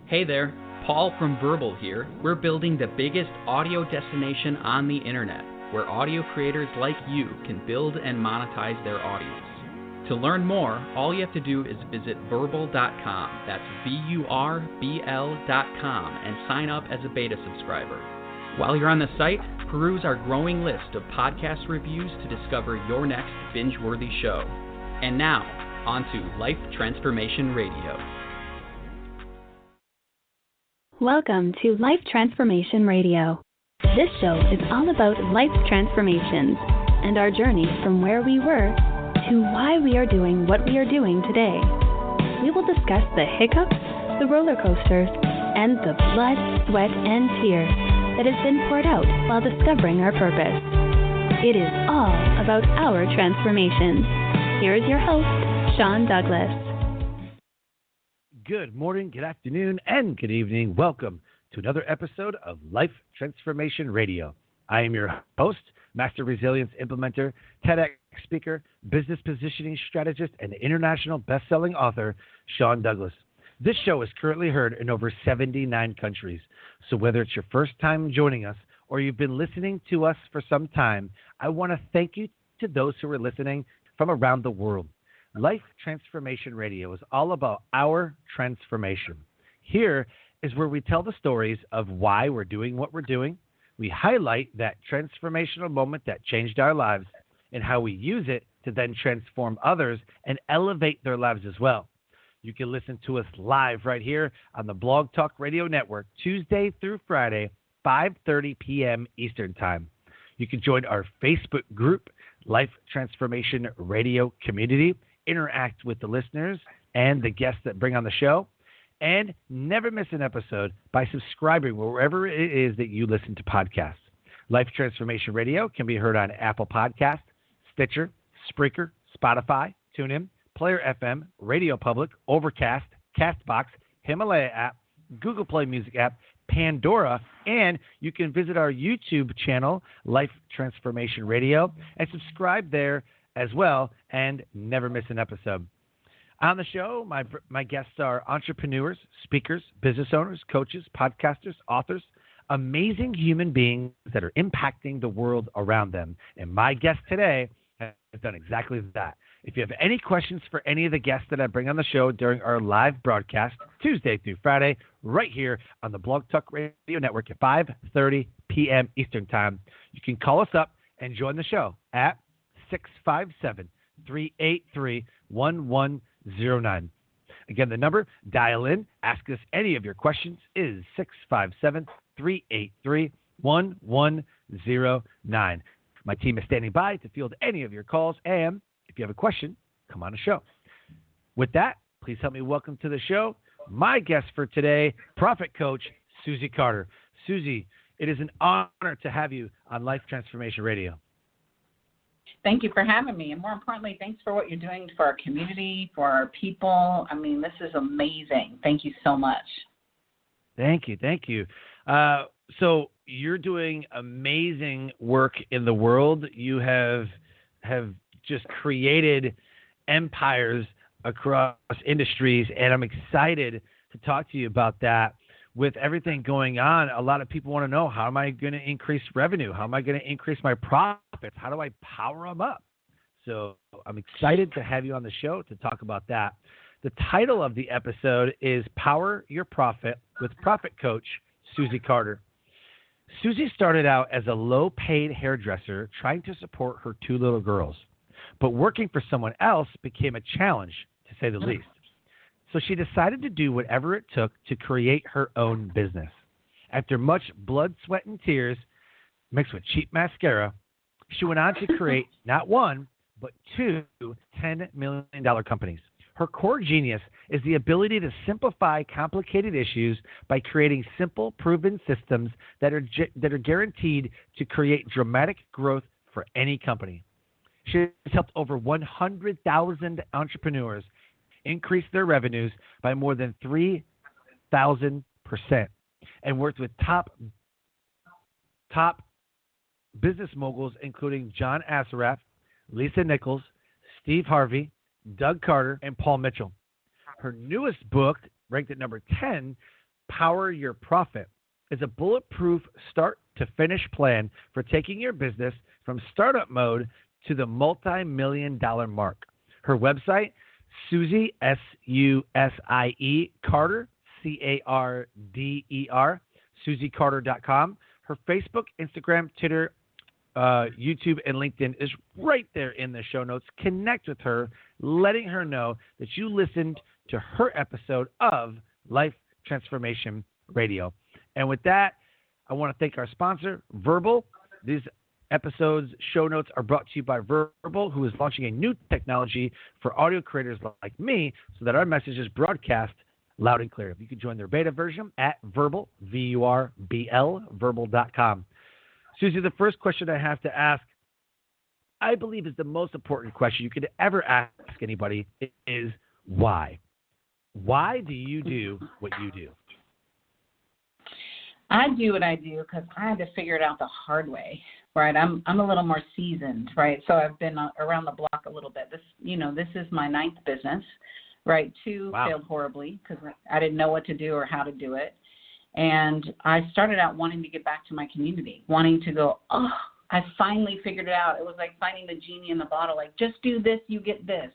Hey there, Paul from Verbal here. We're building the biggest audio destination on the internet, where audio creators like you can build and monetize their audience. To learn more, all you have to do is visit verbal.com, that's VURBL.com, and sign up as a beta subscriber. While you're on the site, peruse our growing list of podcast reviews to discover your next binge-worthy show. And now, on to Life Transformation Radio. Welcome to Life Transformation Radio. This show is all about life transformations and our journey from where we were to why we are doing what we are doing today. We will discuss the hiccups, the roller coasters, and the blood, sweat, and tears that has been poured out while discovering our purpose. It is all about our transformations. Here is your host, Sean Douglas. Good morning, good afternoon, and good evening. Welcome to another episode of Life Transformation Radio. I am your host, Master Resilience Implementer, TEDx speaker, business positioning strategist, and international best-selling author, Sean Douglas. This show is currently heard in over 79 countries. So whether it's your first time joining us or you've been listening to us for some time, I want to thank you to those who are listening from around the world. Life Transformation Radio is all about our transformation. Here is where we tell the stories of why we're doing what we're doing. We highlight that transformational moment that changed our lives and how we use it to then transform others and elevate their lives as well. You can listen to us live right here on the Blog Talk Radio Network, Tuesday through Friday, 5:30 p.m. Eastern Time. You can join our Facebook group, Life Transformation Radio Community, interact with the listeners and the guests that bring on the show, and never miss an episode by subscribing wherever it is that you listen to podcasts. Life Transformation Radio can be heard on Apple Podcasts, Stitcher, Spreaker, Spotify, TuneIn, Player FM, Radio Public, Overcast, Castbox, Himalaya app, Google Play Music app, Pandora, and you can visit our YouTube channel, Life Transformation Radio, and subscribe there as well and never miss an episode. On the show, my guests are entrepreneurs, speakers, business owners, coaches, podcasters, authors, amazing human beings that are impacting the world around them. And my guest today has done exactly that. If you have any questions for any of the guests that I bring on the show during our live broadcast, Tuesday through Friday, right here on the Blog Talk Radio Network at 5:30 p.m. Eastern Time, you can call us up and join the show at 657-383-1109. Again, the number, dial in, ask us any of your questions, is 657-383-1109. My team is standing by to field any of your calls, and if you have a question, come on the show. With that, please help me welcome to the show my guest for today, Profit Coach Susie Carder. Susie, it is an honor to have you on Life Transformation Radio. Thank you for having me. And more importantly, thanks for what you're doing for our community, for our people. I mean, this is amazing. Thank you so much. Thank you. Thank you. So you're doing amazing work in the world. You have just created empires across industries, and I'm excited to talk to you about that. With everything going on, a lot of people want to know, how am I going to increase revenue? How am I going to increase my profits? How do I power them up? So I'm excited to have you on the show to talk about that. The title of the episode is Power Your Profit with Profit Coach Susie Carder. Susie started out as a low-paid hairdresser trying to support her two little girls, but working for someone else became a challenge, to say the least. So she decided to do whatever it took to create her own business. After much blood, sweat, and tears mixed with cheap mascara, she went on to create not one, but two $10 million companies. Her core genius is the ability to simplify complicated issues by creating simple, proven systems that are guaranteed to create dramatic growth for any company. She has helped over 100,000 entrepreneurs increase their revenues by more than 3,000% and worked with top business moguls including John Assaraf, Lisa Nichols, Steve Harvey, Doug Carter, and Paul Mitchell. Her newest book, ranked at number 10 Power Your Profit is a bulletproof start-to-finish plan for taking your business from startup mode to the multi-million-dollar mark. Her website, Susie, S-U-S-I-E, Carder, C-A-R-D-E-R, SusieCarder.com. Her Facebook, Instagram, Twitter, YouTube, and LinkedIn is right there in the show notes. Connect with her, letting her know that you listened to her episode of Life Transformation Radio. And with that, I want to thank our sponsor, Verbal. These episodes' show notes are brought to you by Verbal, who is launching a new technology for audio creators like me so that our message is broadcast loud and clear. You can join their beta version at Verbal, V-U-R-B-L, verbal.com. Susie, the first question I have to ask, I believe is the most important question you could ever ask anybody, is why? Why do you do what you do? I do what I do because I had to figure it out the hard way, right? I'm a little more seasoned, right? So I've been around the block a little bit. This is my 9th business, right? 2 failed horribly because I didn't know what to do or how to do it. And I started out wanting to get back to my community, wanting to go, oh, I finally figured it out. It was like finding the genie in the bottle, like just do this, you get this.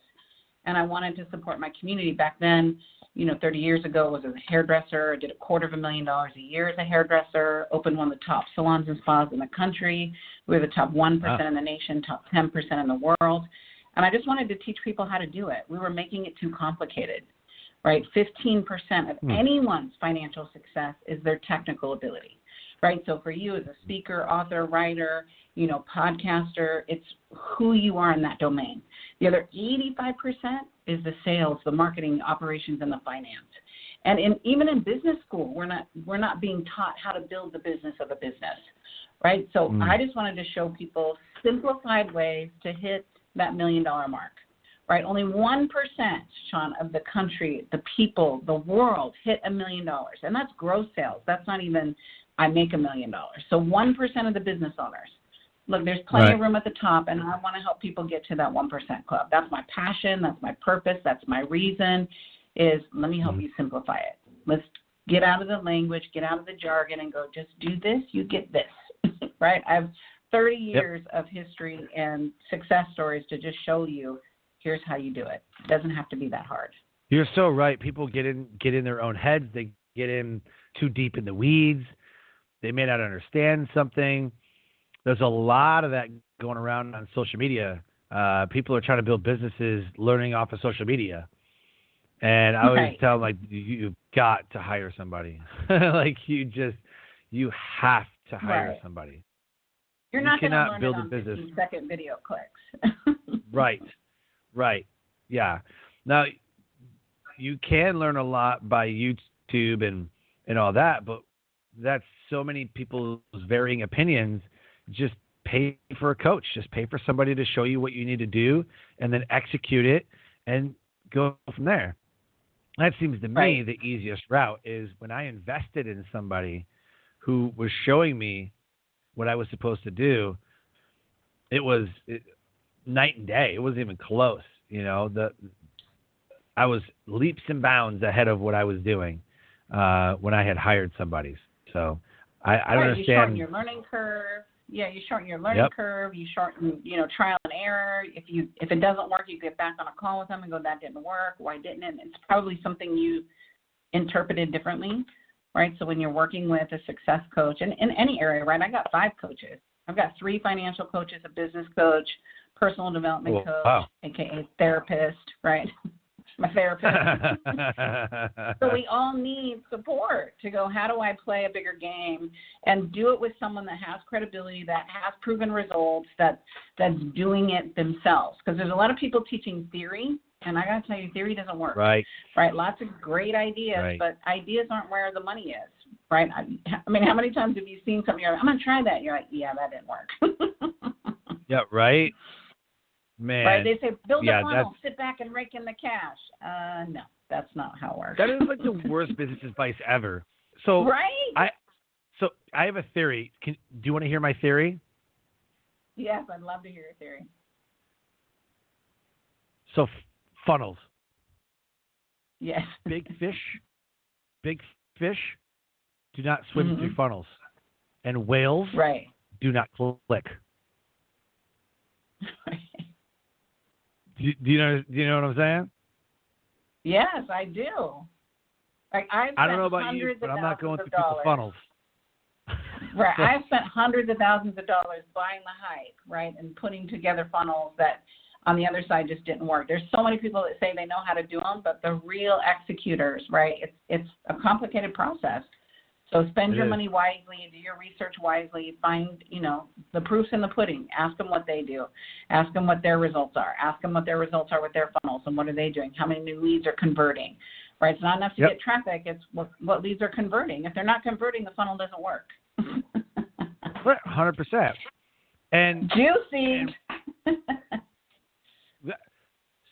And I wanted to support my community. Back then, 30 years ago, I was a hairdresser. I did $250,000 a year as a hairdresser, opened one of the top salons and spas in the country. We were the top 1% in the nation, top 10% in the world. And I just wanted to teach people how to do it. We were making it too complicated, right? 15% of anyone's financial success is their technical ability, right? So for you as a speaker, author, writer, podcaster, it's who you are in that domain. The other 85% is the sales, the marketing, operations, and the finance. And even in business school, we're not being taught how to build the business of a business, right? So I just wanted to show people simplified ways to hit that $1 million mark, right? Only 1%, Sean, of the country, the people, the world hit $1 million, and that's gross sales. That's not even I make $1 million. So 1% of the business owners. Look, there's plenty of room at the top, and I want to help people get to that 1% club. That's my passion. That's my purpose. That's my reason, is let me help you simplify it. Let's get out of the language, get out of the jargon, and go, just do this, you get this, right? I have 30 years of history and success stories to just show you, here's how you do it. It doesn't have to be that hard. You're so right. People get in their own heads. They get in too deep in the weeds. They may not understand something. There's a lot of that going around on social media. People are trying to build businesses learning off of social media. And I always tell them, like, you've got to hire somebody. Like, you have to hire somebody. You're not going to learn build it on a business. 15-second video clicks. Right. Yeah. Now, you can learn a lot by YouTube and all that, but that's so many people's varying opinions. Just pay for a coach. Just pay for somebody to show you what you need to do and then execute it and go from there. That seems to me the easiest route is when I invested in somebody who was showing me what I was supposed to do. It was night and day. It wasn't even close. I was leaps and bounds ahead of what I was doing when I had hired somebody. So I understand. You shorten your learning curve. Yeah, you shorten your learning curve. You shorten, trial and error. If it doesn't work, you get back on a call with them and go, that didn't work. Why didn't it? It's probably something you interpreted differently, right? So when you're working with a success coach, and in any area, right? I got 5 coaches. I've got 3 financial coaches, a business coach, personal development coach, aka therapist, right? My therapist. So we all need support to go, how do I play a bigger game and do it with someone that has credibility, that has proven results, that's doing it themselves? Because there's a lot of people teaching theory, and I got to tell you, theory doesn't work. Right. Lots of great ideas, but ideas aren't where the money is, right? I mean, how many times have you seen something, you're like, I'm going to try that. You're like, yeah, that didn't work. Yeah, right. Man. Right? They say, build a funnel, sit back and rake in the cash. No, that's not how it works. That is like the worst business advice ever. So I have a theory. Do you want to hear my theory? Yes, I'd love to hear your theory. So funnels. Yes. Big fish do not swim through funnels, and whales do not click. Do you know what I'm saying? Yes, I do. Like I don't know about you, but I'm not going through people's funnels. Right. I've spent hundreds of thousands of dollars buying the hype, right, and putting together funnels that on the other side just didn't work. There's so many people that say they know how to do them, but the real executors, right, it's a complicated process. So spend your money wisely, do your research wisely, find, the proof's in the pudding. Ask them what they do. Ask them what their results are. Ask them what their results are with their funnels and what are they doing. How many new leads are converting, right? It's not enough to get traffic. It's what leads are converting. If they're not converting, the funnel doesn't work. 100%. And juicy.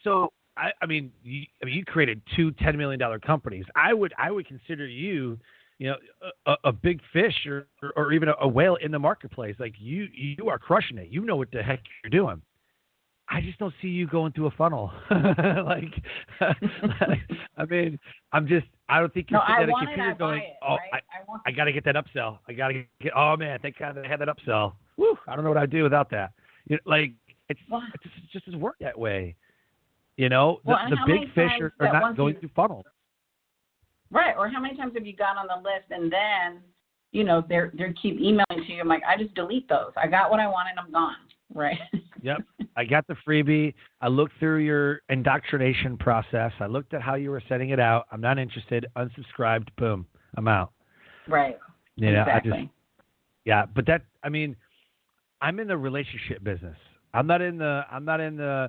So I mean, you created two $10 million companies. I would consider you, a big fish or even a whale in the marketplace. Like you are crushing it. You know what the heck you're doing. I just don't see you going through a funnel. I mean, I don't think you're sitting at a computer going, I got to get that upsell. I got to get, oh man, thank God I had that upsell. Woo, I don't know what I'd do without that. It just doesn't work that way. The big fish are not going through funnels. Right. Or how many times have you got on the list and then, they keep emailing to you. I'm like, I just delete those. I got what I wanted. I'm gone. Right. Yep. I got the freebie. I looked through your indoctrination process. I looked at how you were setting it out. I'm not interested. Unsubscribed. Boom. I'm out. Right. Exactly. But I'm in the relationship business. I'm not in the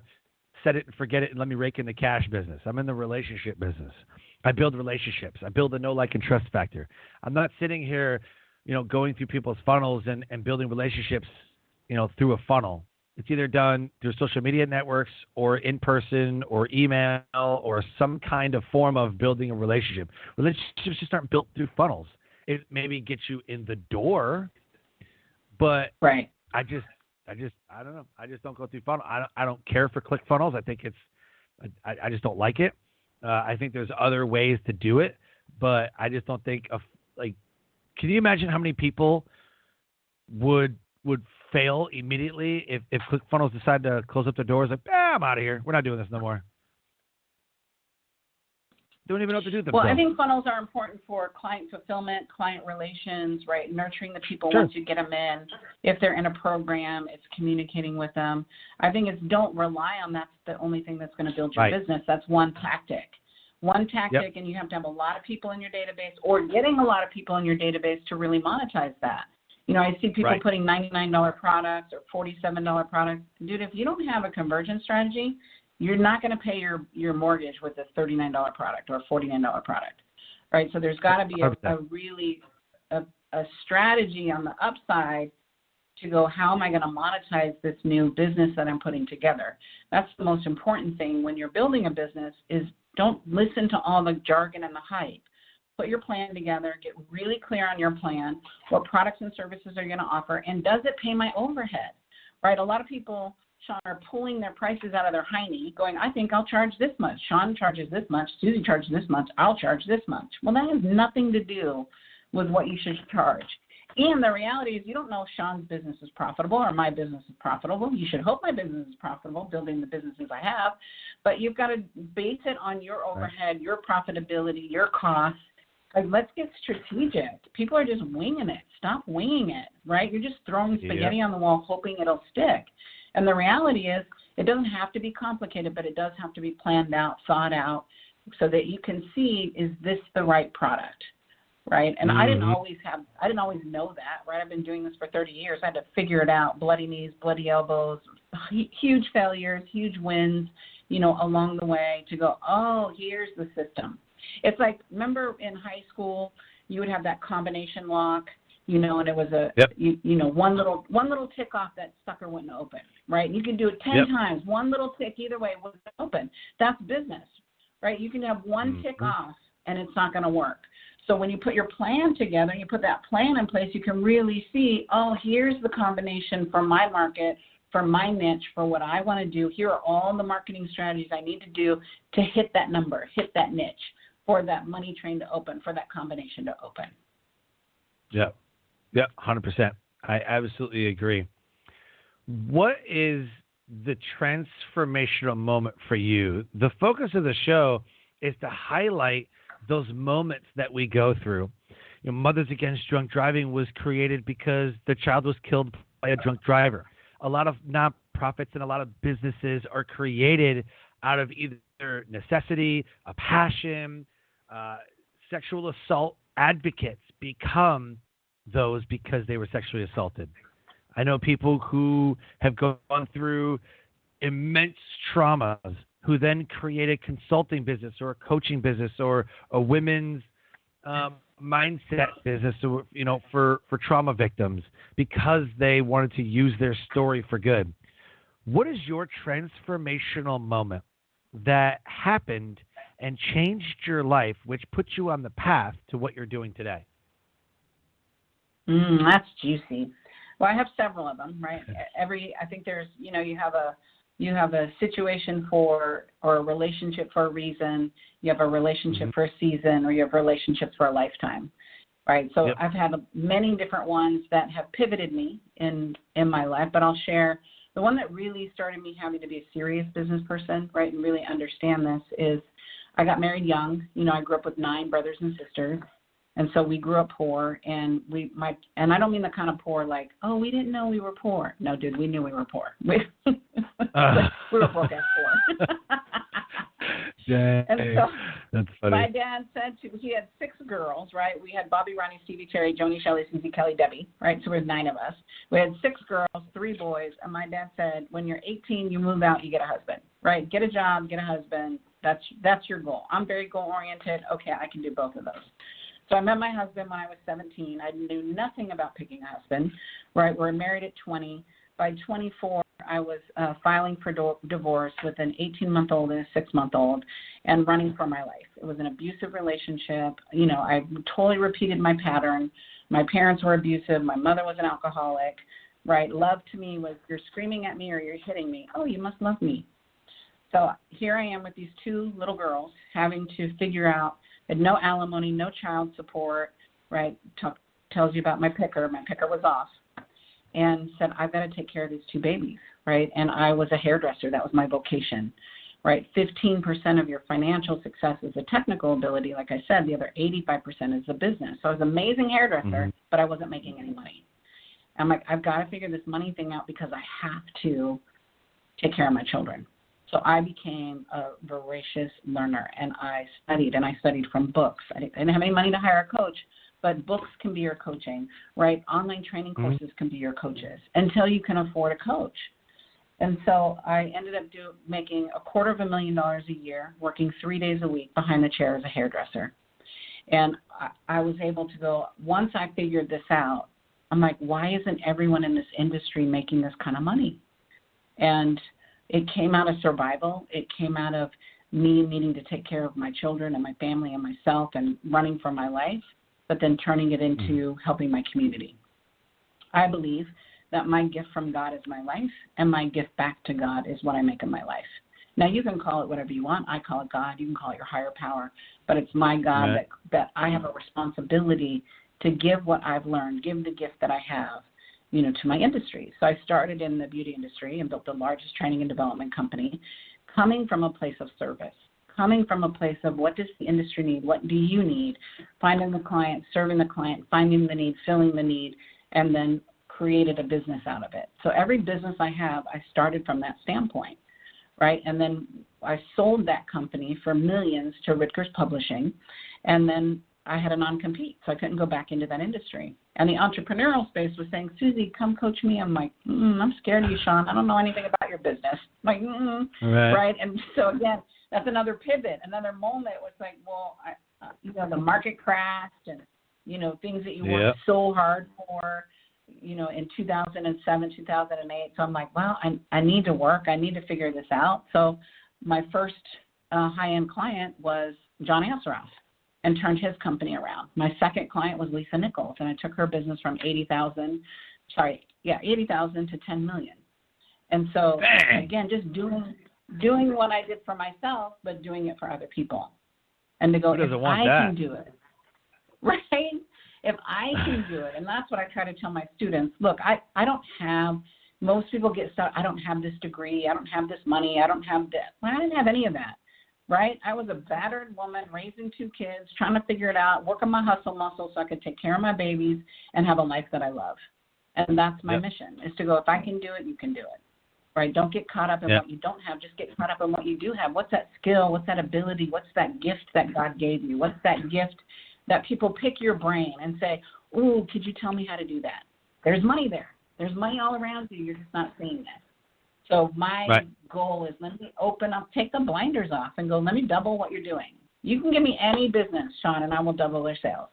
set it and forget it and let me rake in the cash business. I'm in the relationship business. I build relationships. I build the know, like, and trust factor. I'm not sitting here, going through people's funnels and building relationships, through a funnel. It's either done through social media networks or in person or email or some kind of form of building a relationship. Relationships just aren't built through funnels. It maybe gets you in the door, but right. I don't know. I just don't go through funnel. I don't care for click funnels. I think I just don't like it. I think there's other ways to do it, but I just don't think can you imagine how many people would fail immediately if ClickFunnels decide to close up their doors? Like, I'm out of here. We're not doing this no more. Don't even know what to do with themselves. Well, I think funnels are important for client fulfillment, client relations, right? Nurturing the people Sure. once you get them in. If they're in a program, it's communicating with them. I think it's don't rely on that's the only thing that's going to build your business. That's one tactic. Yep. And you have to have a lot of people in your database or getting a lot of people in your database to really monetize that. I see people putting $99 products or $47 products. Dude, if you don't have a conversion strategy, you're not going to pay your mortgage with a $39 product or a $49 product, right? So there's got to be a strategy on the upside to go, how am I going to monetize this new business that I'm putting together? That's the most important thing when you're building a business is don't listen to all the jargon and the hype. Put your plan together, get really clear on your plan, what products and services are you going to offer, and does it pay my overhead, right? A lot of people, Sean, are pulling their prices out of their hiney, going, I think I'll charge this much. Sean charges this much. Susie charges this much. I'll charge this much. Well, that has nothing to do with what you should charge. And the reality is you don't know if Sean's business is profitable or my business is profitable. You should hope my business is profitable, building the businesses I have. But you've got to base it on your overhead, your profitability, your costs. Like, let's get strategic. People are just winging it. Stop winging it, right? You're just throwing spaghetti on the wall hoping it'll stick. And the reality is it doesn't have to be complicated, but it does have to be planned out, thought out, so that you can see, is this the right product, right? And I didn't always know that, right? I've been doing this for 30 years. I had to figure it out, bloody knees, bloody elbows, huge failures, huge wins, along the way to go, oh, here's the system. It's like, remember in high school, you would have that combination lock, and it was one little tick off, that sucker wouldn't open, right? You can do it 10 times. One little tick either way wouldn't open. That's business, right? You can have one tick off and it's not going to work. So when you put your plan together and you put that plan in place, you can really see, oh, here's the combination for my market, for my niche, for what I want to do. Here are all the marketing strategies I need to do to hit that number, hit that niche, for that money train to open, for that combination to open. Yeah. Yeah, 100%. I absolutely agree. What is the transformational moment for you? The focus of the show is to highlight those moments that we go through. Mothers Against Drunk Driving was created because the child was killed by a drunk driver. A lot of nonprofits and a lot of businesses are created out of either necessity, a passion. Sexual assault advocates become those because they were sexually assaulted. I know people who have gone through immense traumas who then create a consulting business or a coaching business or a women's mindset business, for trauma victims because they wanted to use their story for good. What is your transformational moment that happened and changed your life, which puts you on the path to what you're doing today? That's juicy. Well, I have several of them, right? I think there's, you have a situation or a relationship for a reason. You have a relationship for a season, or you have relationships for a lifetime, right? So I've had many different ones that have pivoted me in my life, but I'll share the one that really started me having to be a serious business person, right, and really understand this is I got married young. I grew up with 9 brothers and sisters. And so we grew up poor, and and I don't mean the kind of poor like, oh, we didn't know we were poor. No, dude, we knew we were poor. We were broke as poor. And so that's funny. My dad said he had 6 girls, right? We had Bobby, Ronnie, Stevie, Terry, Joni, Shelley, Susie, Kelly, Debbie, right? So we had 9 of us. We had 6 girls, 3 boys, and my dad said, when you're 18, you move out, you get a husband, right? Get a job, get a husband. That's your goal. I'm very goal-oriented. Okay, I can do both of those. So I met my husband when I was 17. I knew nothing about picking a husband, right? We were married at 20. By 24, I was filing for divorce with an 18-month-old and a 6-month-old and running for my life. It was an abusive relationship. I totally repeated my pattern. My parents were abusive. My mother was an alcoholic, right? Love to me was you're screaming at me or you're hitting me. Oh, you must love me. So here I am with these 2 little girls having to figure out had no alimony, no child support, right? Tells you about my picker. My picker was off. And said, I've got to take care of these 2 babies, right? And I was a hairdresser. That was my vocation, right? 15% of your financial success is a technical ability. Like I said, the other 85% is the business. So I was an amazing hairdresser, but I wasn't making any money. I'm like, I've got to figure this money thing out because I have to take care of my children. So I became a voracious learner, and I studied from books. I didn't have any money to hire a coach, but books can be your coaching, right? Online training courses can be your coaches until you can afford a coach. And so I ended up making $250,000 a year, working 3 days a week behind the chair as a hairdresser. And I was able to go, once I figured this out, I'm like, why isn't everyone in this industry making this kind of money? And it came out of survival. It came out of me needing to take care of my children and my family and myself and running for my life, but then turning it into helping my community. I believe that my gift from God is my life, and my gift back to God is what I make of my life. Now, you can call it whatever you want. I call it God. You can call it your higher power. But it's my God that I have a responsibility to give what I've learned, give the gift that I have, to my industry. So I started in the beauty industry and built the largest training and development company, coming from a place of service, coming from a place of what does the industry need, what do you need, finding the client, serving the client, finding the need, filling the need, and then created a business out of it. So every business I have, I started from that standpoint, right? And then I sold that company for millions to Ritger's Publishing, and then I had a non-compete, so I couldn't go back into that industry. And the entrepreneurial space was saying, Susie, come coach me. I'm like, I'm scared of you, Sean. I don't know anything about your business. I'm like, right? And so, again, that's another pivot, another moment. It was like, well, the market crashed and, things that you worked so hard for, in 2007, 2008. So I'm like, well, I need to work. I need to figure this out. So my first high-end client was John Assaraf, and turned his company around. My second client was Lisa Nichols, and I took her business from 80,000 to 10 million. And so, again, just doing what I did for myself, but doing it for other people. And to go, if I can do it, right? If I can do it, and that's what I try to tell my students, look, I don't have, most people get stuck, I don't have this degree, I don't have this money, I don't have this. Well, I didn't have any of that, right? I was a battered woman raising 2 kids, trying to figure it out, working my hustle muscle so I could take care of my babies and have a life that I love. And that's my mission, is to go, if I can do it, you can do it. Right? Don't get caught up in what you don't have. Just get caught up in what you do have. What's that skill? What's that ability? What's that gift that God gave you? What's that gift that people pick your brain and say, ooh, could you tell me how to do that? There's money there. There's money all around you. You're just not seeing it. So my goal is, let me open up, take the blinders off and go, let me double what you're doing. You can give me any business, Sean, and I will double their sales.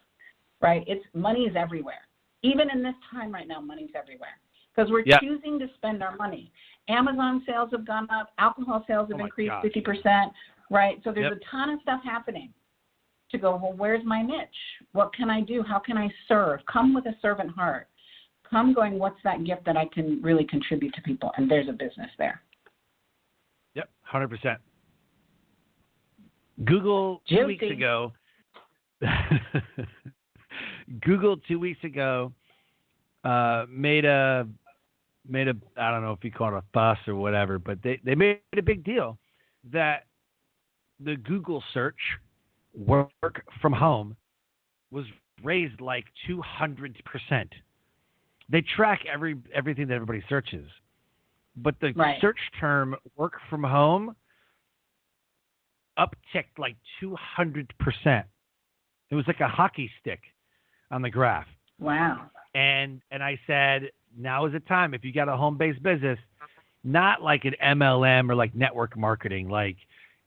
Right? Money is everywhere. Even in this time right now, money's everywhere. Because we're choosing to spend our money. Amazon sales have gone up. Alcohol sales have increased 50%, right? So there's a ton of stuff happening to go, well, where's my niche? What can I do? How can I serve? Come with a servant heart. Come going, what's that gift that I can really contribute to people? And there's a business there. Yep, 100%. Google 2 weeks ago, made a I don't know if you call it a fuss or whatever, but they made a big deal that the Google search work from home was raised like 200%. They track everything that everybody searches, but the search term work from home upticked like 200%. It was like a hockey stick on the graph. Wow. And I said, now is the time. If you got a home-based business, not like an MLM or like network marketing, like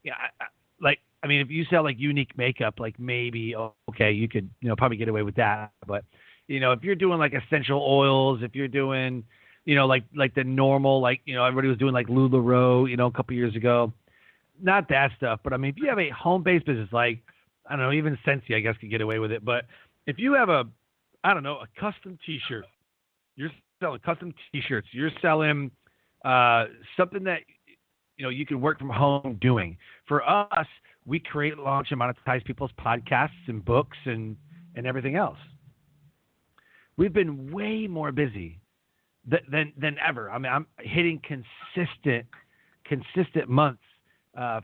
if you sell like unique makeup, like maybe, okay, you could, probably get away with that. But, if you're doing like essential oils, if you're doing, like the normal, like, everybody was doing like LuLaRoe, a couple years ago, not that stuff. But I mean, if you have a home-based business, like, I don't know, even Scentsy, I guess, could get away with it. But if you have a custom T-shirt, you're selling custom T-shirts, you're selling something that, you can work from home doing. For us, we create, launch, and monetize people's podcasts and books and everything else. We've been way more busy than ever. I mean, I'm hitting consistent months,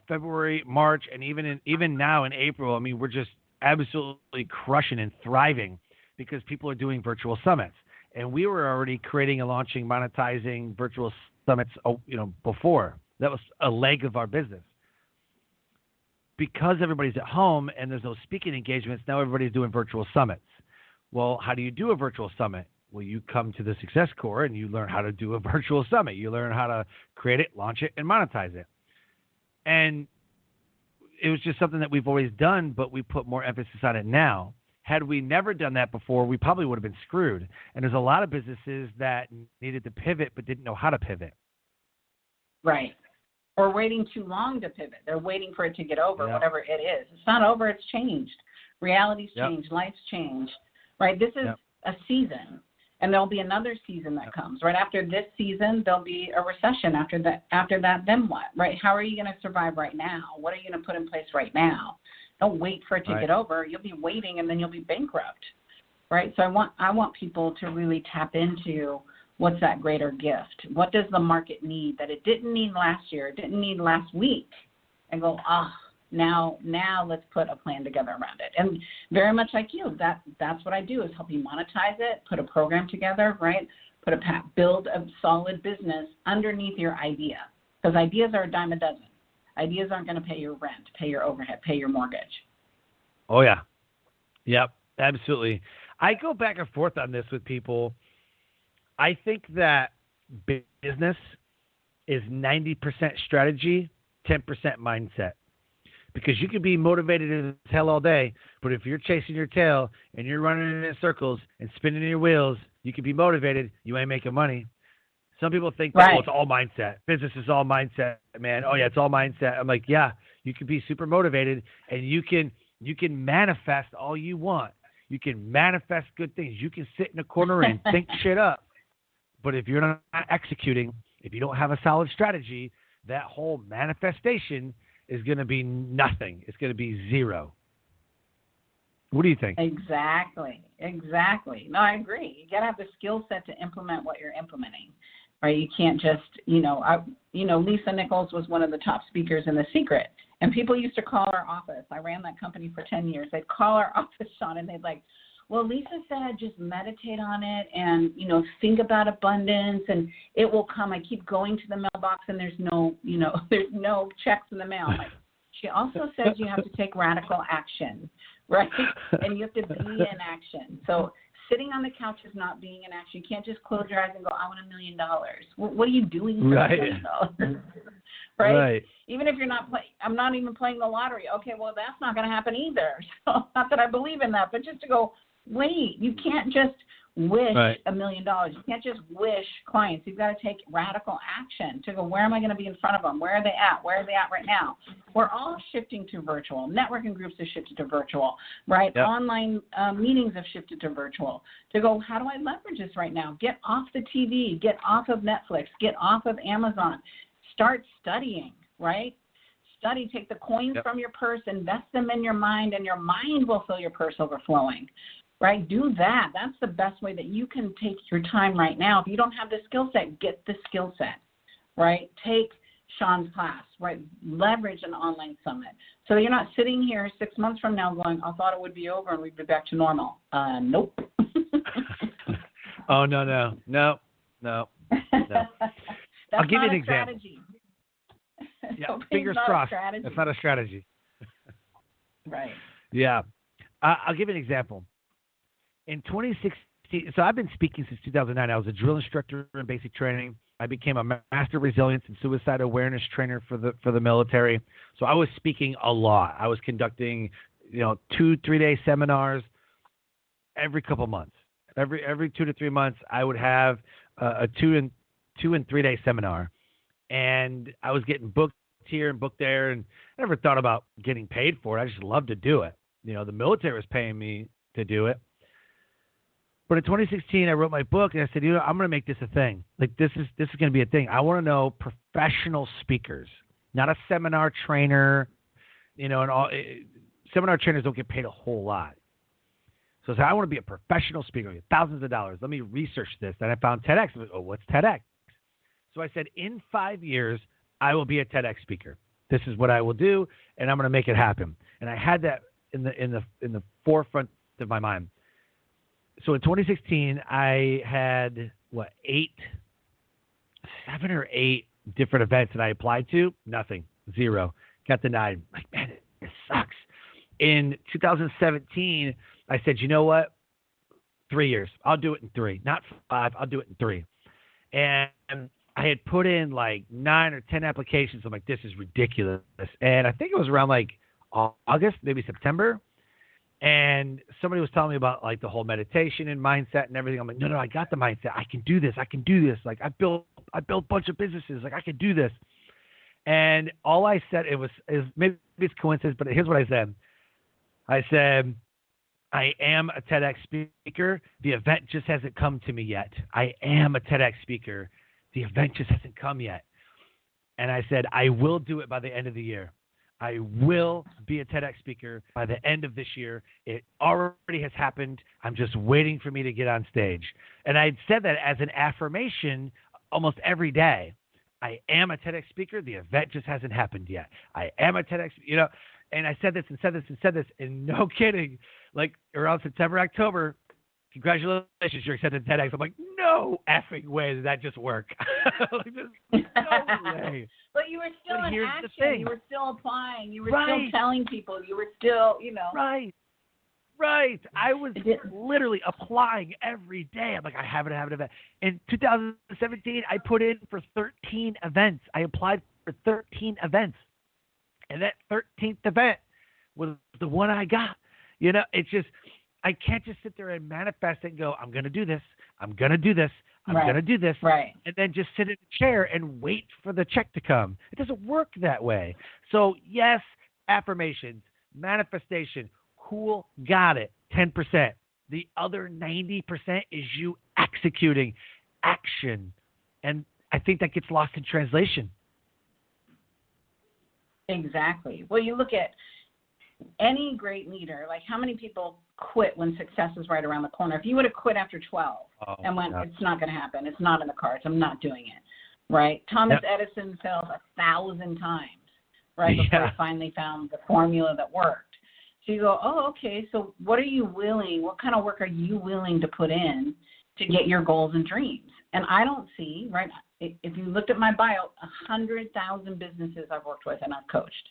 February, March, and even now in April. I mean, we're just absolutely crushing and thriving because people are doing virtual summits. And we were already creating and launching, monetizing virtual summits, before. That was a leg of our business. Because everybody's at home and there's no speaking engagements, now everybody's doing virtual summits. Well, how do you do a virtual summit? Well, you come to the Success Core and you learn how to do a virtual summit. You learn how to create it, launch it, and monetize it. And it was just something that we've always done, but we put more emphasis on it now. Had we never done that before, we probably would have been screwed. And there's a lot of businesses that needed to pivot but didn't know how to pivot. Right. Or waiting too long to pivot. They're waiting for it to get over, whatever it is. It's not over. It's changed. Reality's changed. Life's changed. Right? This is a season, and there'll be another season that comes. Right after this season, there'll be a recession. After that, then what? Right? How are you going to survive right now? What are you going to put in place right now? Don't wait for it to get over. You'll be waiting, and then you'll be bankrupt. Right? So I want people to really tap into what's that greater gift. What does the market need that it didn't need last year, it didn't need last week, and go, now let's put a plan together around it. And very much like you, that's what I do, is help you monetize it, put a program together, right? Build a solid business underneath your idea, because ideas are a dime a dozen. Ideas aren't going to pay your rent, pay your overhead, pay your mortgage. Oh, yeah. Yep, absolutely. I go back and forth on this with people. I think that business is 90% strategy, 10% mindset. Because you can be motivated as hell all day, but if you're chasing your tail and you're running in circles and spinning your wheels, you can be motivated, you ain't making money. Some people think that it's all mindset. Business is all mindset, man. Oh, yeah, it's all mindset. I'm like, yeah, you can be super motivated, and you can manifest all you want. You can manifest good things. You can sit in a corner and think shit up. But if you're not executing, if you don't have a solid strategy, that whole manifestation is going to be nothing. It's going to be zero. What do you think? Exactly. No, I agree. You got to have the skill set to implement what you're implementing, right? You can't just, Lisa Nichols was one of the top speakers in The Secret, and people used to call our office. I ran that company for 10 years. They'd call our office, Sean, and they'd like, well, Lisa said just meditate on it and, think about abundance and it will come. I keep going to the mailbox and there's no checks in the mail. Like, she also says you have to take radical action, right? And you have to be in action. So sitting on the couch is not being in action. You can't just close your eyes and go, I want $1 million. What are you doing for $1 million? Right? Even if you're not I'm not even playing the lottery. Okay, well, that's not going to happen either. So not that I believe in that, but just to go, wait, you can't just wish $1 million. You can't just wish clients. You've got to take radical action to go, where am I going to be in front of them? Where are they at? Where are they at right now? We're all shifting to virtual. Networking groups have shifted to virtual, right? Yep. Online meetings have shifted to virtual. To go, how do I leverage this right now? Get off the TV. Get off of Netflix. Get off of Amazon. Start studying, right? Study, take the coins from your purse, invest them in your mind, and your mind will fill your purse overflowing. Right? Do that. That's the best way that you can take your time right now. If you don't have the skill set, get the skill set, right? Take Sean's class, right? Leverage an online summit. So you're not sitting here 6 months from now going, I thought it would be over and we'd be back to normal. Nope. Oh, no. I'll give you an example. Strategy. Yeah, fingers crossed. That's not a strategy. Right. Yeah. I'll give you an example. In 2016, so I've been speaking since 2009. I was a drill instructor in basic training. I became a master resilience and suicide awareness trainer for the military. So I was speaking a lot. I was conducting, 2-3 day seminars every couple months. Every 2 to 3 months, I would have a 2 and 3 day seminar, and I was getting booked here and booked there, and I never thought about getting paid for it. I just loved to do it. The military was paying me to do it. But in 2016, I wrote my book, and I said, I'm going to make this a thing. Like, this is going to be a thing. I want to know professional speakers, not a seminar trainer. And all seminar trainers don't get paid a whole lot. So I said, I want to be a professional speaker, get thousands of dollars. Let me research this. Then I found TEDx. I was like, oh, what's TEDx? So I said, in 5 years, I will be a TEDx speaker. This is what I will do, and I'm going to make it happen. And I had that in the forefront of my mind. So in 2016, I had, 7 or 8 different events that I applied to. Nothing. 0. Got denied. Like, man, it sucks. In 2017, I said, you know what? 3 years. I'll do it in 3. Not 5. I'll do it in 3. And I had put in 9 or 10 applications. I'm like, this is ridiculous. And I think it was around August, maybe September. And somebody was telling me about the whole meditation and mindset and everything. I'm like, no, I got the mindset. I can do this. Like, I built a bunch of businesses. Like, I can do this. And all I said, is maybe it's coincidence, but here's what I said. I said, I am a TEDx speaker. The event just hasn't come to me yet. I am a TEDx speaker. The event just hasn't come yet. And I said, I will do it by the end of the year. I will be a TEDx speaker by the end of this year. It already has happened. I'm just waiting for me to get on stage. And I said that as an affirmation almost every day. I am a TEDx speaker. The event just hasn't happened yet. I am a TEDx, and I said this, and no kidding, around September, October, congratulations, you're accepted TEDx. I'm like, no effing way did that just work. There's no way. But you were still in action. You were still applying. You were still telling people. You were still, Right. I was literally applying every day. I'm like, I have an event. In 2017, I put in for 13 events. I applied for 13 events. And that 13th event was the one I got. It's just, I can't just sit there and manifest and go, I'm going to do this. I'm going to do this. I'm going to do this. Right. And then just sit in a chair and wait for the check to come. It doesn't work that way. So, yes, affirmations, manifestation, cool, got it, 10%. The other 90% is you executing action. And I think that gets lost in translation. Exactly. Well, you look at any great leader, like how many people quit when success is right around the corner? If you would have quit after 12 and went, it's not going to happen. It's not in the cards. I'm not doing it. Right? Thomas Edison failed 1,000 times, right, before he finally found the formula that worked. So you go, oh, okay, so what kind of work are you willing to put in to get your goals and dreams? And I don't see, right, if you looked at my bio, 100,000 businesses I've worked with and I've coached,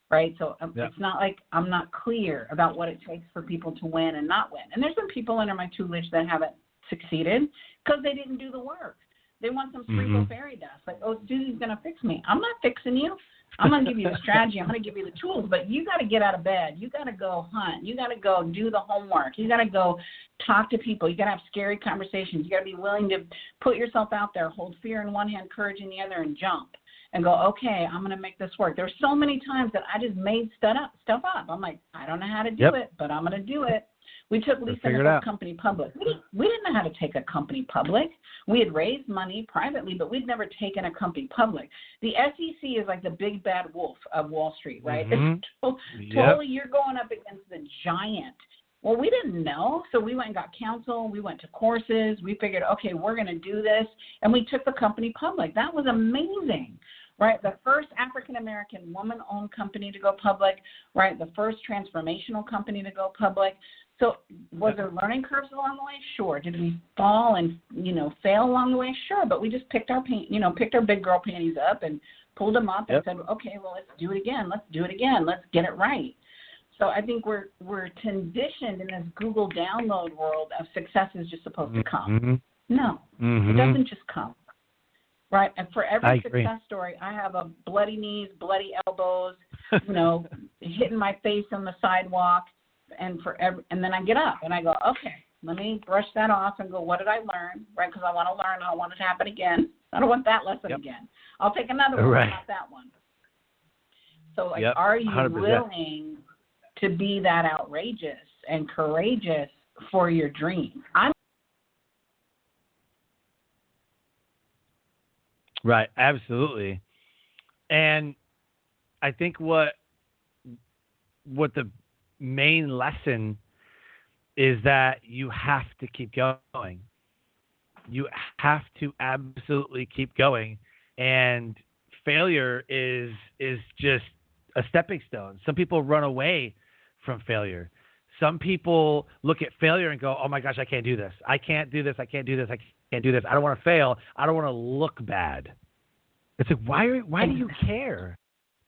right? So it's not like I'm not clear about what it takes for people to win and not win. And there's been people under my tutelage that haven't succeeded because they didn't do the work. They want some sprinkle fairy dust, like, oh, Susie's going to fix me. I'm not fixing you. I'm going to give you the strategy. I'm going to give you the tools, but you got to get out of bed. You got to go hunt. You got to go do the homework. You got to go talk to people. You got to have scary conversations. You got to be willing to put yourself out there, hold fear in one hand, courage in the other, and jump and go, okay, I'm going to make this work. There's so many times that I just made stuff up. I'm like, I don't know how to do it, but I'm going to do it. We took Lisa Nichols' company public. We didn't know how to take a company public. We had raised money privately, but we'd never taken a company public. The SEC is like the big bad wolf of Wall Street, right? It's totally, you're going up against the giant. Well, we didn't know, so we went and got counsel. We went to courses. We figured, okay, we're going to do this, and we took the company public. That was amazing. Right, the first African-American woman-owned company to go public, right, the first transformational company to go public. So was there learning curves along the way? Sure. Did we fall and, fail along the way? Sure. But we just picked our big girl panties up and pulled them up and said, okay, well, let's do it again. Let's do it again. Let's get it right. So I think we're conditioned in this Google download world of success is just supposed to come. No, it doesn't just come. Right, and for every success story, I have a bloody knees, bloody elbows, hitting my face on the sidewalk, and then I get up and I go, okay, let me brush that off and go, what did I learn? Right, because I want to learn. I don't want it to happen again. I don't want that lesson again. I'll take another one, not that one. So, are you 100%. Willing to be that outrageous and courageous for your dream? Right, absolutely. And I think what the main lesson is that you have to keep going. You have to absolutely keep going. And failure is just a stepping stone. Some people run away from failure. Some people look at failure and go, oh my gosh, I can't do this. I can't do this. I can't do this. I can't do this. I don't want to fail. I don't want to look bad. It's like, why do you care?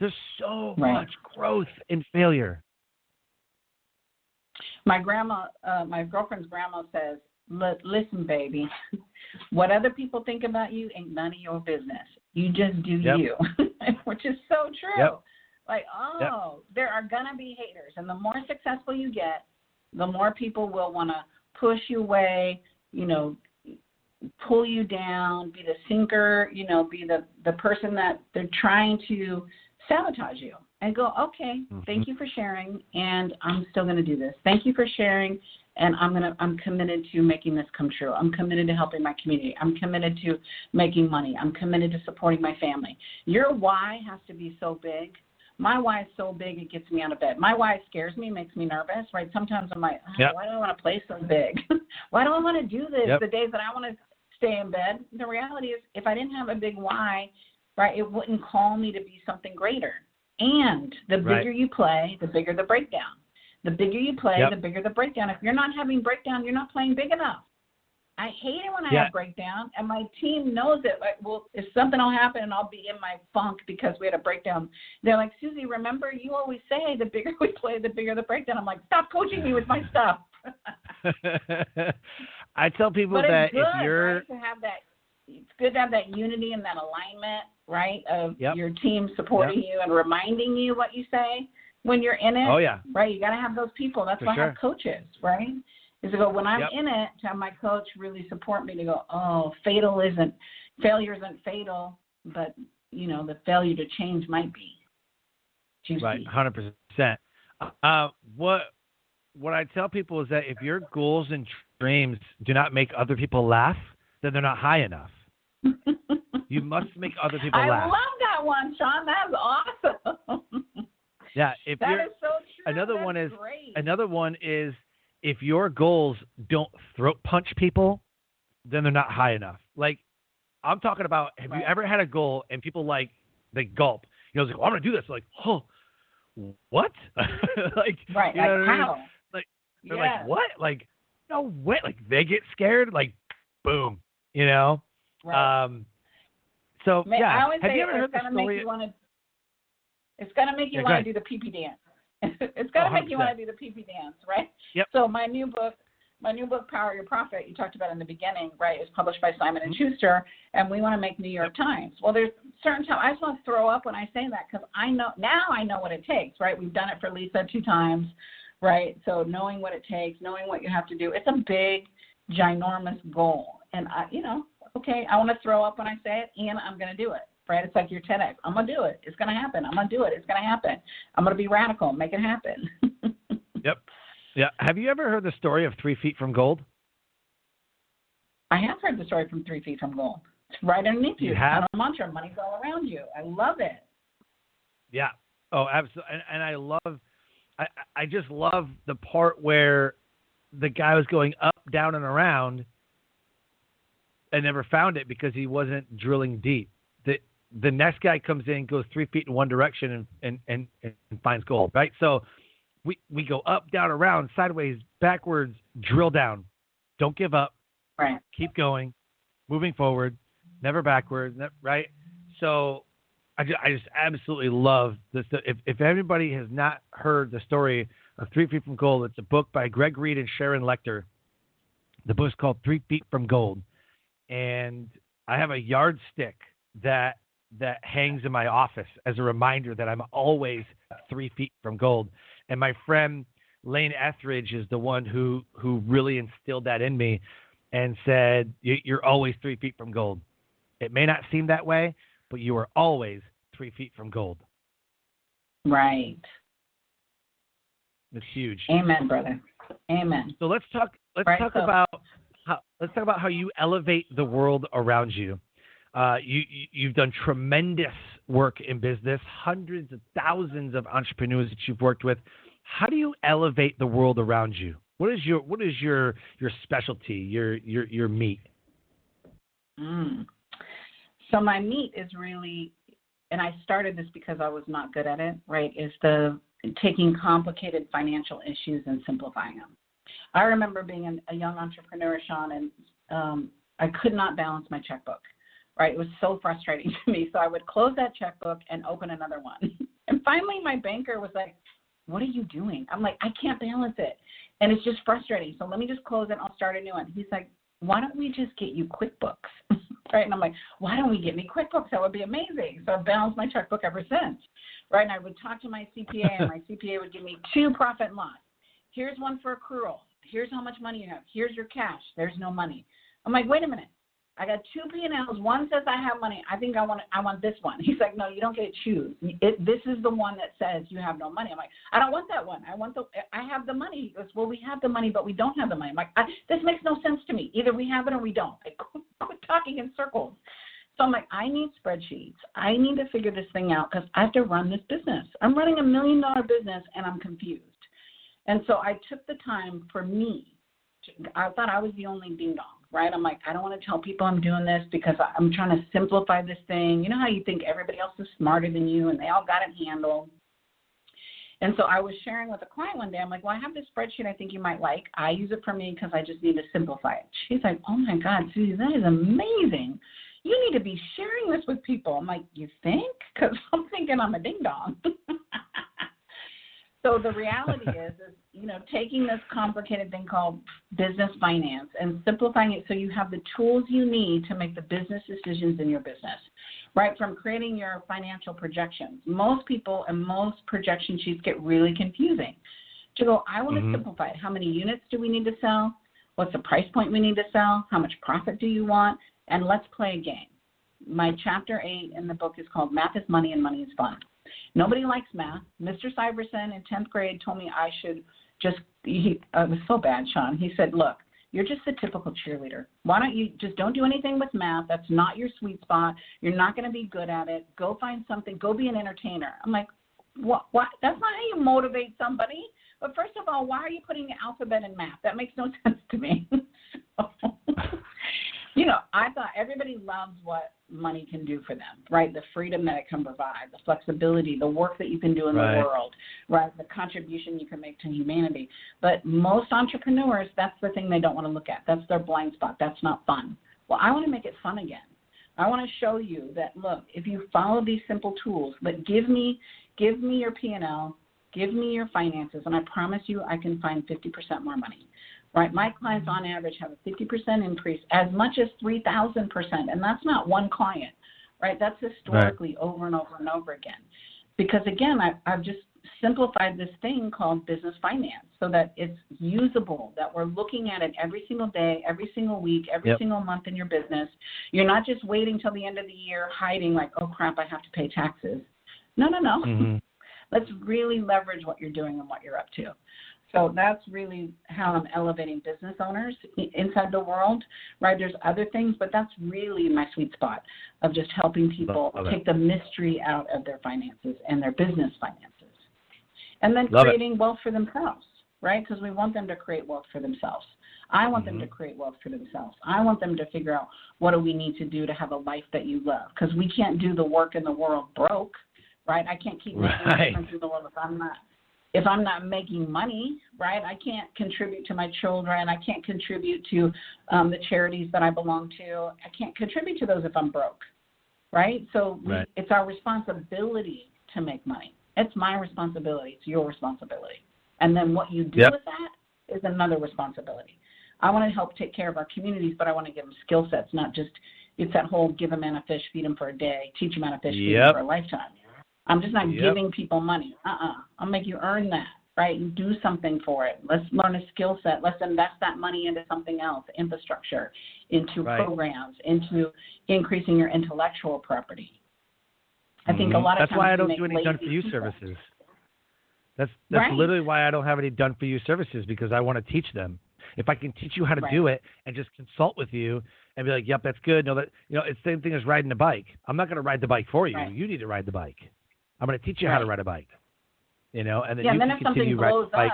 There's so much growth in failure. My girlfriend's grandma says, listen, baby, what other people think about you ain't none of your business. You just do you, which is so true. Like, there are going to be haters. And the more successful you get, the more people will want to push you away, pull you down, be the sinker, be the person that they're trying to sabotage you. And go, okay, thank you for sharing, and I'm still going to do this. Thank you for sharing, and I'm committed to making this come true. I'm committed to helping my community. I'm committed to making money. I'm committed to supporting my family. Your why has to be so big. My why is so big it gets me out of bed. My why scares me, makes me nervous, right? Sometimes I'm like, why do I want to play so big? Why do I want to do this the days that I want to stay in bed? The reality is if I didn't have a big why, right, it wouldn't call me to be something greater. And the bigger you play, the bigger the breakdown. The bigger you play, the bigger the breakdown. If you're not having breakdown, you're not playing big enough. I hate it when I have breakdown, and my team knows it. Like, well, if something will happen and I'll be in my funk because we had a breakdown, they're like, Susie, remember you always say the bigger we play, the bigger the breakdown. I'm like, stop coaching me with my stuff. I tell people but that it's good, if you're right, to have that, it's good to have that unity and that alignment, right, of your team supporting you and reminding you what you say when you're in it. Oh, yeah. Right, you got to have those people. That's why I have coaches, right? Is to go, when I'm in it, to have my coach really support me to go, oh, failure isn't fatal, but, the failure to change might be. Juicy. Right, 100%. What I tell people is that if your goals and dreams do not make other people laugh, then they're not high enough. You must make other people laugh. I love that one, Sean. That is awesome. Yeah, that is so Another one is great. if your goals don't throat punch people, then they're not high enough. Like, I'm talking about, have you ever had a goal and people they gulp? It's like, well, I'm going to do this. Like, oh, what? Like, right. You know what how? I mean? Like, they're like, what? Like, no way. Like, they get scared. Like, boom. Right. So, yeah. I always have say you ever heard the story? It's going to make you want to do the pee-pee dance. It's going to make you want to do the pee-pee dance, right? Yep. So my new book, Power Your Profit, you talked about in the beginning, right, is published by Simon & Schuster, and we want to make New York Times. Well, there's certain times, I just want to throw up when I say that because I know what it takes, right? We've done it for Lisa 2 times, right? So knowing what it takes, knowing what you have to do, it's a big, ginormous goal. And, okay, I want to throw up when I say it, and I'm going to do it, right? It's like your TEDx. I'm going to do it. It's going to happen. I'm going to do it. It's going to happen. I'm going to be radical, make it happen. Yep. Yeah. Have you ever heard the story of 3 Feet from Gold? I have heard the story from 3 Feet from Gold. It's right underneath you. You have? It's a mantra. Money's all around you. I love it. Yeah. Oh, absolutely. And I just love the part where the guy was going up, down, and around and never found it because he wasn't drilling deep. The next guy comes in, goes 3 feet in one direction and finds gold, right? So we go up, down, around, sideways, backwards, drill down. Don't give up. Right. Keep going, moving forward, never backwards, right? So I just absolutely love this. If anybody has not heard the story of 3 Feet from Gold, it's a book by Greg Reed and Sharon Lecter. The book's called 3 Feet from Gold. And I have a yardstick that hangs in my office as a reminder that I'm always 3 feet from gold. And my friend Lane Etheridge is the one who really instilled that in me and said, you're always 3 feet from gold. It may not seem that way, but you are always 3 feet from gold. Right. It's huge. Amen, brother. Amen. So let's talk about how you elevate the world around you. You've done tremendous work in business, hundreds of thousands of entrepreneurs that you've worked with. How do you elevate the world around you? What is your specialty, your meat? So my meat is really, and I started this because I was not good at it, right, is the taking complicated financial issues and simplifying them. I remember being a young entrepreneur, Sean, and I could not balance my checkbook, right? It was so frustrating to me. So I would close that checkbook and open another one. And finally my banker was like, what are you doing? I'm like, I can't balance it. And it's just frustrating. So let me just close it and I'll start a new one. He's like, why don't we just get you QuickBooks? Right? And I'm like, why don't we get me QuickBooks? That would be amazing. So I've balanced my checkbook ever since. Right? And I would talk to my CPA, and my CPA would give me 2 profit and loss. Here's one for accrual. Here's how much money you have. Here's your cash. There's no money. I'm like, wait a minute. I got 2 P&Ls. One says I have money. I think I want this one. He's like, no, you don't get to choose. This is the one that says you have no money. I'm like, I don't want that one. I have the money. He goes, well, we have the money, but we don't have the money. I'm like, this makes no sense to me. Either we have it or we don't. I quit talking in circles. So I'm like, I need spreadsheets. I need to figure this thing out because I have to run this business. I'm running $1 million business and I'm confused. And so I took the time for me. I thought I was the only ding dong, right? I'm like, I don't want to tell people I'm doing this because I'm trying to simplify this thing. You know how you think everybody else is smarter than you and they all got it handled. And so I was sharing with a client one day. I'm like, well, I have this spreadsheet I think you might like. I use it for me because I just need to simplify it. She's like, oh, my God, Susie, that is amazing. You need to be sharing this with people. I'm like, you think? Because I'm thinking I'm a ding dong. So the reality is, taking this complicated thing called business finance and simplifying it so you have the tools you need to make the business decisions in your business, right? From creating your financial projections. Most people and most projection sheets get really confusing. To go, I want to simplify it. How many units do we need to sell? What's the price point we need to sell? How much profit do you want? And let's play a game. My chapter 8 in the book is called Math is Money and Money is Fun. Nobody likes math. Mr. Syverson in 10th grade told me I should it was so bad, Sean. He said, look, you're just a typical cheerleader. Why don't you just don't do anything with math? That's not your sweet spot. You're not going to be good at it. Go find something. Go be an entertainer. I'm like, What? That's not how you motivate somebody. But first of all, why are you putting the alphabet in math? That makes no sense to me. I thought everybody loves what money can do for them, right? The freedom that it can provide, the flexibility, the work that you can do in the world, right? The contribution you can make to humanity. But most entrepreneurs, that's the thing they don't want to look at. That's their blind spot. That's not fun. Well, I want to make it fun again. I want to show you that, look, if you follow these simple tools, but give me your P&L, give me your finances, and I promise you I can find 50% more money. Right, my clients on average have a 50% increase, as much as 3,000%, and that's not one client, right? That's historically over and over and over again. Because again, I've just simplified this thing called business finance so that it's usable, that we're looking at it every single day, every single week, every single month in your business. You're not just waiting till the end of the year hiding like, oh crap, I have to pay taxes. No. Mm-hmm. Let's really leverage what you're doing and what you're up to. So that's really how I'm elevating business owners inside the world, right? There's other things, but that's really my sweet spot of just helping people take the mystery out of their finances and their business finances. And then creating wealth for themselves, right? Because we want them to create wealth for themselves. I want them to create wealth for themselves. I want them to figure out what do we need to do to have a life that you love. Because we can't do the work in the world broke, right? I can't keep making a difference in the world if I'm not making money, right? I can't contribute to my children. I can't contribute to the charities that I belong to. I can't contribute to those if I'm broke, right? So it's our responsibility to make money. It's my responsibility. It's your responsibility. And then what you do with that is another responsibility. I want to help take care of our communities, but I want to give them skill sets, not just it's that whole give a man a fish, feed him for a day, teach a man a fish, feed him for a lifetime. I'm just not giving people money. I'll make you earn that, right, and do something for it. Let's learn a skill set. Let's invest that money into something else, infrastructure, into programs, into increasing your intellectual property. I think a lot of times that's why I don't do any done-for-you services. That's literally why I don't have any done-for-you services, because I want to teach them. If I can teach you how to do it and just consult with you and be like, yep, that's good. No, it's the same thing as riding a bike. I'm not going to ride the bike for you. You need to ride the bike. I'm going to teach you how to ride a bike, and then you can continue riding the bike.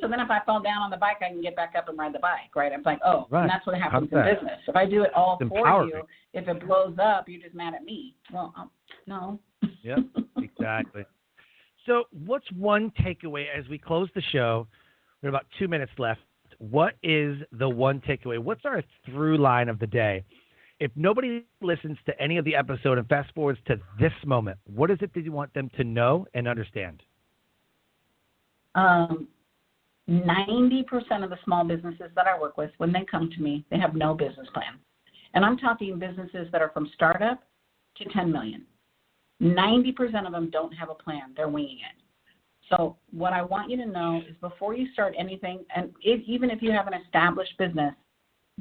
So then if I fall down on the bike, I can get back up and ride the bike, right? I'm like, and that's what happens in business. If I do it all for you, if it blows up, you're just mad at me. Well, no. Yep, exactly. So what's one takeaway as we close the show? We have about 2 minutes left. What is the one takeaway? What's our through line of the day? If nobody listens to any of the episode and fast forwards to this moment, what is it that you want them to know and understand? 90% of the small businesses that I work with, when they come to me, they have no business plan. And I'm talking businesses that are from startup to 10 million. 90% of them don't have a plan. They're winging it. So what I want you to know is before you start anything, and even if you have an established business,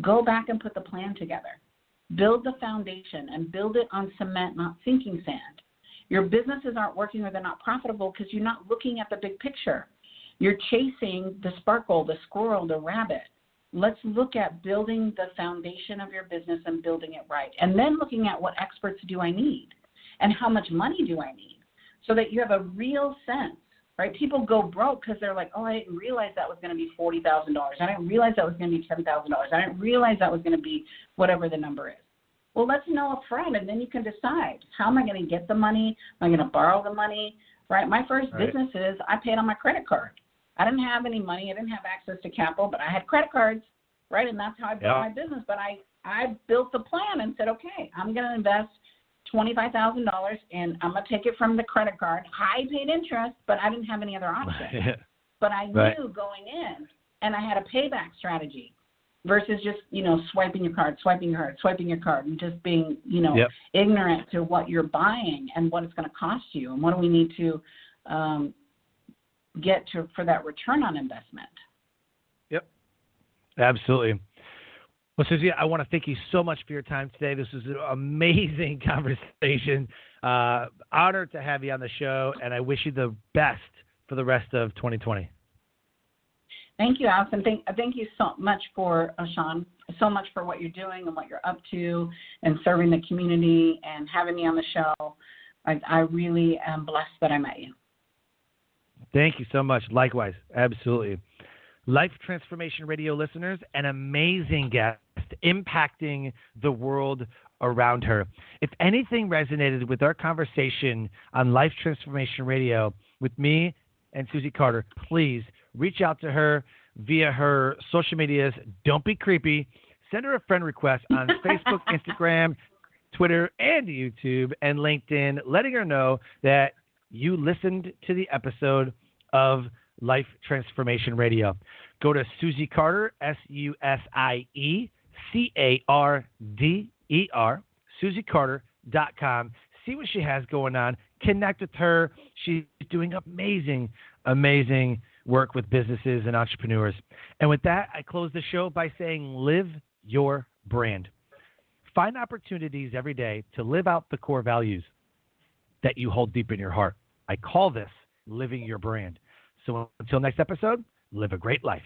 go back and put the plan together. Build the foundation and build it on cement, not sinking sand. Your businesses aren't working or they're not profitable because you're not looking at the big picture. You're chasing the sparkle, the squirrel, the rabbit. Let's look at building the foundation of your business and building it right. And then looking at what experts do I need and how much money do I need so that you have a real sense. Right? People go broke because they're like, I didn't realize that was going to be $40,000. I didn't realize that was going to be $10,000. I didn't realize that was going to be whatever the number is. Well, let's know up front, and then you can decide, how am I going to get the money? Am I going to borrow the money? Right? My first businesses, I paid on my credit card. I didn't have any money. I didn't have access to capital, but I had credit cards, right? And that's how I built my business. But I built the plan and said, okay, I'm going to invest $25,000, and I'm going to take it from the credit card. I paid interest, but I didn't have any other option. But I knew going in, and I had a payback strategy versus just, swiping your card, and just being, ignorant to what you're buying and what it's going to cost you and what do we need to get to for that return on investment. Yep, absolutely. Well, Susie, I want to thank you so much for your time today. This was an amazing conversation. Honored to have you on the show, and I wish you the best for the rest of 2020. Thank you, Allison. Thank you so much for, Sean, so much for what you're doing and what you're up to and serving the community and having me on the show. I really am blessed that I met you. Thank you so much. Likewise. Absolutely. Life Transformation Radio listeners, an amazing guest impacting the world around her. If anything resonated with our conversation on Life Transformation Radio with me and Susie Carder, please reach out to her via her social medias. Don't be creepy. Send her a friend request on Facebook, Instagram, Twitter, and YouTube, and LinkedIn, letting her know that you listened to the episode of Life Transformation Radio. Go to Susie Carder, SUSIECARDER, SusieCarder.com. See what she has going on. Connect with her. She's doing amazing work with businesses and entrepreneurs. And with that, I close the show by saying, live your brand. Find opportunities every day to live out the core values that you hold deep in your heart. I call this living your brand. So until next episode, live a great life.